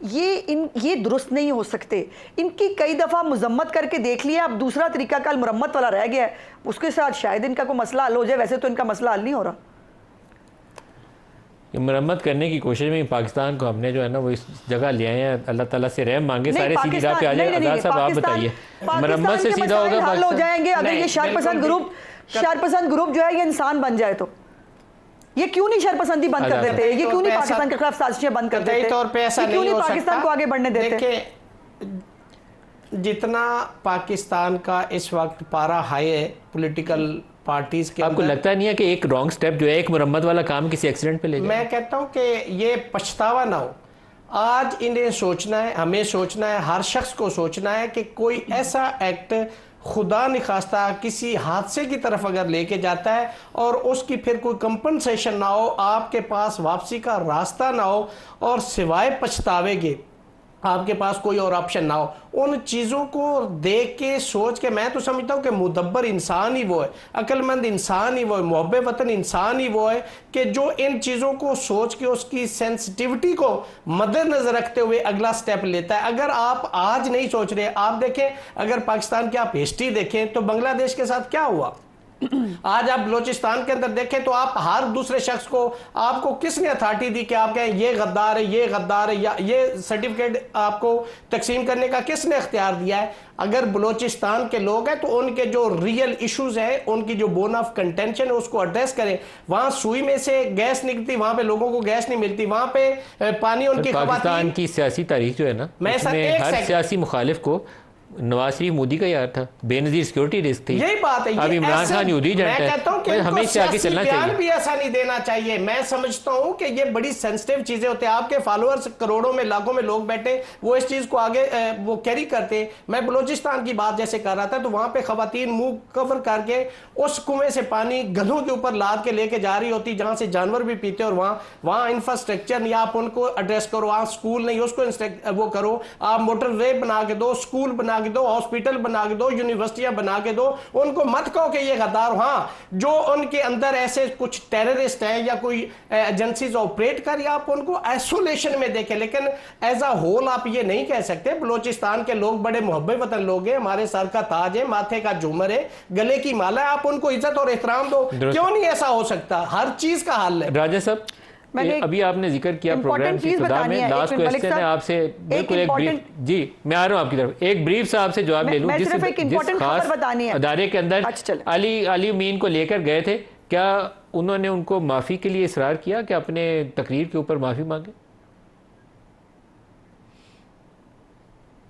ये दुरुस्त नहीं हो सकते। इनकी कई दफ़ा मजम्मत करके देख लिया, अब दूसरा तरीका काल मुरम्मत वाला रह गया है, उसके साथ शायद इनका कोई मसला हल हो जाए। वैसे तो इनका मसला हल नहीं हो रहा। मरम्मत करने की कोशिश में पाकिस्तान को हमने जो है ना वो इस जगह ले आए हैं। अल्लाह ताला से रहम मांगे, सारे सीधी राह पे आ जाए। आजाद साहब आप बताइए, मरम्मत से सीधा होगा हल हो जाएंगे अगर ये शरपसंद ग्रुप जो है ये इंसान बन जाए तो। ये क्यों नहीं शरपसंदी बंद कर देते, ये क्यों नहीं पाकिस्तान के खिलाफ साजिशें बंद कर देते, तौर पे ऐसा क्यों नहीं पाकिस्तान को आगे बढ़ने देते? जितना पाकिस्तान का इस वक्त पारा हाई है पॉलिटिकल पार्टीज के, आपको लगता नहीं है कि एक रॉन्ग स्टेप जो है एक मुरम्मत वाला काम किसी एक्सीडेंट पे ले जाए? मैं कहता हूं कि ये पछतावा ना हो। आज इन्हें सोचना है, हमें सोचना है, हर शख्स को सोचना है कि कोई ऐसा एक्ट खुदा निखास्ता किसी हादसे की तरफ अगर लेके जाता है और उसकी फिर कोई कंपनसेशन ना हो, आपके पास वापसी का रास्ता ना हो और सिवाय पछतावे के आपके पास कोई और ऑप्शन ना हो, उन चीज़ों को देख के सोच के मैं तो समझता हूँ कि मुदब्बर इंसान ही वो है, अक्लमंद इंसान ही वो है, मुहब्बे वतन इंसान ही वो है कि जो इन चीज़ों को सोच के उसकी सेंसिटिविटी को मद्देनजर रखते हुए अगला स्टेप लेता है। अगर आप आज नहीं सोच रहे, आप देखें अगर पाकिस्तान की आप हिस्ट्री देखें तो बांग्लादेश के साथ क्या हुआ, आज आप बलोचिस्तान के अंदर देखें तो आप हर दूसरे शख्स को, आपको किसने अथॉरिटी दी कि आप कहें ये गद्दार है, ये गद्दार है, या ये सर्टिफिकेट आपको तकसीम करने का किसने इख्तियार दिया है? अगर बलोचिस्तान के लोग हैं तो उनके जो रियल इश्यूज हैं, उनकी जो बोन ऑफ कंटेंशन है उसको एड्रेस करें। वहां सुई में से गैस निकलती, वहां पे लोगों को गैस नहीं मिलती, वहां पे पानी उनकी पाकिस्तान की सियासी तारीख जो है ना, इसमें हर सियासी मुखालिफ को नवाज शरीफ मोदी का यार था, बेनजीर सिक्योरिटी रिस्क थी। यही बात है, अब इमरान खान यूदी एजेंट है। मैं कहता हूं कि हमें से आगे चलना चाहिए, भी ऐसा नहीं देना चाहिए। मैं समझता हूं कि ये बड़ी सेंसिटिव चीजें होती है, आपके फॉलोअर्स करोड़ों में लाखों में लोग बैठे, वो इस चीज को आगे वो कैरी करते। मैं बलोचिस्तान की बात जैसे कर रहा था तो वहां पे खवातीन मुंह कवर करके उस कुएं से पानी गधों के ऊपर लाद के लेके जा रही होती जहां से जानवर भी पीते, और वहां इंफ्रास्ट्रक्चर नहीं, आप उनको एड्रेस करो, वहां स्कूल नहीं, उसको वो करो, आप मोटरवे बना के दो, स्कूल बना के दो, हॉस्पिटल बना के दो, यूनिवर्सिटियां बना के दो, उनको मत कहो कि ये गद्दार। हाँ, जो उनके अंदर ऐसे कुछ टेररिस्ट हैं या कोई एजेंसीज ऑपरेट कर, या आप उनको आइसोलेशन में देखें, लेकिन एज अ होल आप ये नहीं कह सकते। बलोचिस्तान के लोग बड़े मुहब्बत वतन लोग हैं, हमारे सर का ताज है, माथे का झूमर है, गले की माला है, आप उनको इज्जत और एहतराम दो। क्यों नहीं ऐसा हो सकता? हर चीज का हल है। राजा साहब, अभी आपने जिक्र किया प्रोग्राम की इब्तिदा में, लास्ट क्वेश्चन है आपसे, बिल्कुल एक ब्रीफ, जी मैं आ रहा हूं आपकी तरफ, एक ब्रीफ से आपसे जवाब ले लूं। जिस खास अदारे के अंदर अली मीन को लेकर गए थे, क्या उन्होंने उनको माफी के लिए इसरार किया कि अपने तकरीर के ऊपर माफी मांगे?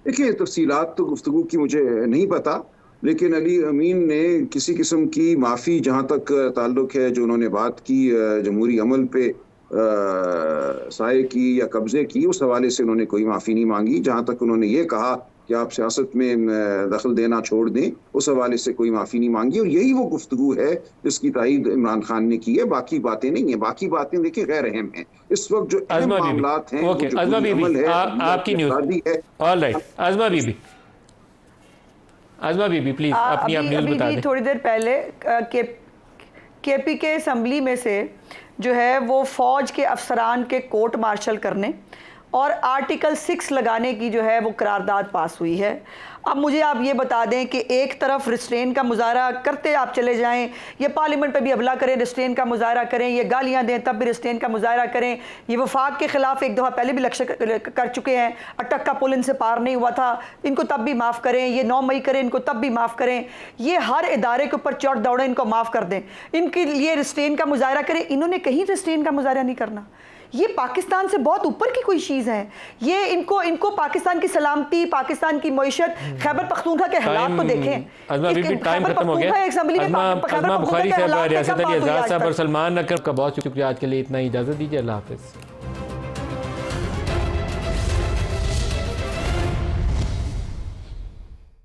देखिए, तफसीलात तो गुफ्तगू की मुझे नहीं पता, लेकिन अली अमीन ने किसी किस्म की माफ़ी जहाँ तक ताल्लुक है, जो उन्होंने बात की जमहूरी अमल पे साये की या कब्जे की, उस हवाले से उन्होंने कोई माफ़ी नहीं मांगी। जहाँ तक उन्होंने ये कहा कि आप सियासत में दखल देना छोड़ दें, उस हवाले से कोई माफ़ी नहीं मांगी, और यही वो गुफ्तगू है जिसकी तायीद इमरान खान ने की है। बाकी बातें नहीं है, बाकी बातें देखिए गैर अहम हैं। इस वक्त जो अहम मामलात हैं, आपकी न्यूज़, ऑल राइट, अज़मा बीबी, आज़मा बीबी प्लीज़ अपनी न्यूज़ बता दें। थोड़ी देर पहले KPK असम्बली में से जो है वो फ़ौज के अफसरान के कोर्ट मार्शल करने और आर्टिकल 6 लगाने की जो है वो करारदाद पास हुई है। अब मुझे आप ये बता दें कि एक तरफ रिस्ट्रेन का मुजाहरा करते आप चले जाएं, ये पार्लियामेंट पे भी हमला करें, रिस्ट्रेन का मुजाहरा करें, ये गालियां दें तब भी रिस्ट्रेन का मुजाहरा करें, ये वफाक के ख़िलाफ़ एक दफ़ा पहले भी लक्ष्य कर चुके हैं, अटक का पुल इनसे पार नहीं हुआ था, इनको तब भी माफ़ करें, ये 9 मई करें, इनको तब भी माफ़ करें, ये हर इदारे के ऊपर चौड़ दौड़े, इनको माफ़ कर दें, इनके लिए रिस्ट्रेन का मुजाहरा करें। इन्होंने कहीं रिस्ट्रेन का मुजाहरा नहीं करना। ये पाकिस्तान से बहुत ऊपर की कोई चीज़ है। ये इनको पाकिस्तान की सलामती, पाकिस्तान की मईशत, खैबर पख्तूनख्वा के हालात को देखें। टाइम खत्म हो गया। अज़मा बुखारी साहब, रियासत अली एजाज साहब और सलमान नकवी का बहुत शुक्रिया। आज के लिए इतना ही, इजाज़त दीजिए। अल्लाह हाफ़िज़।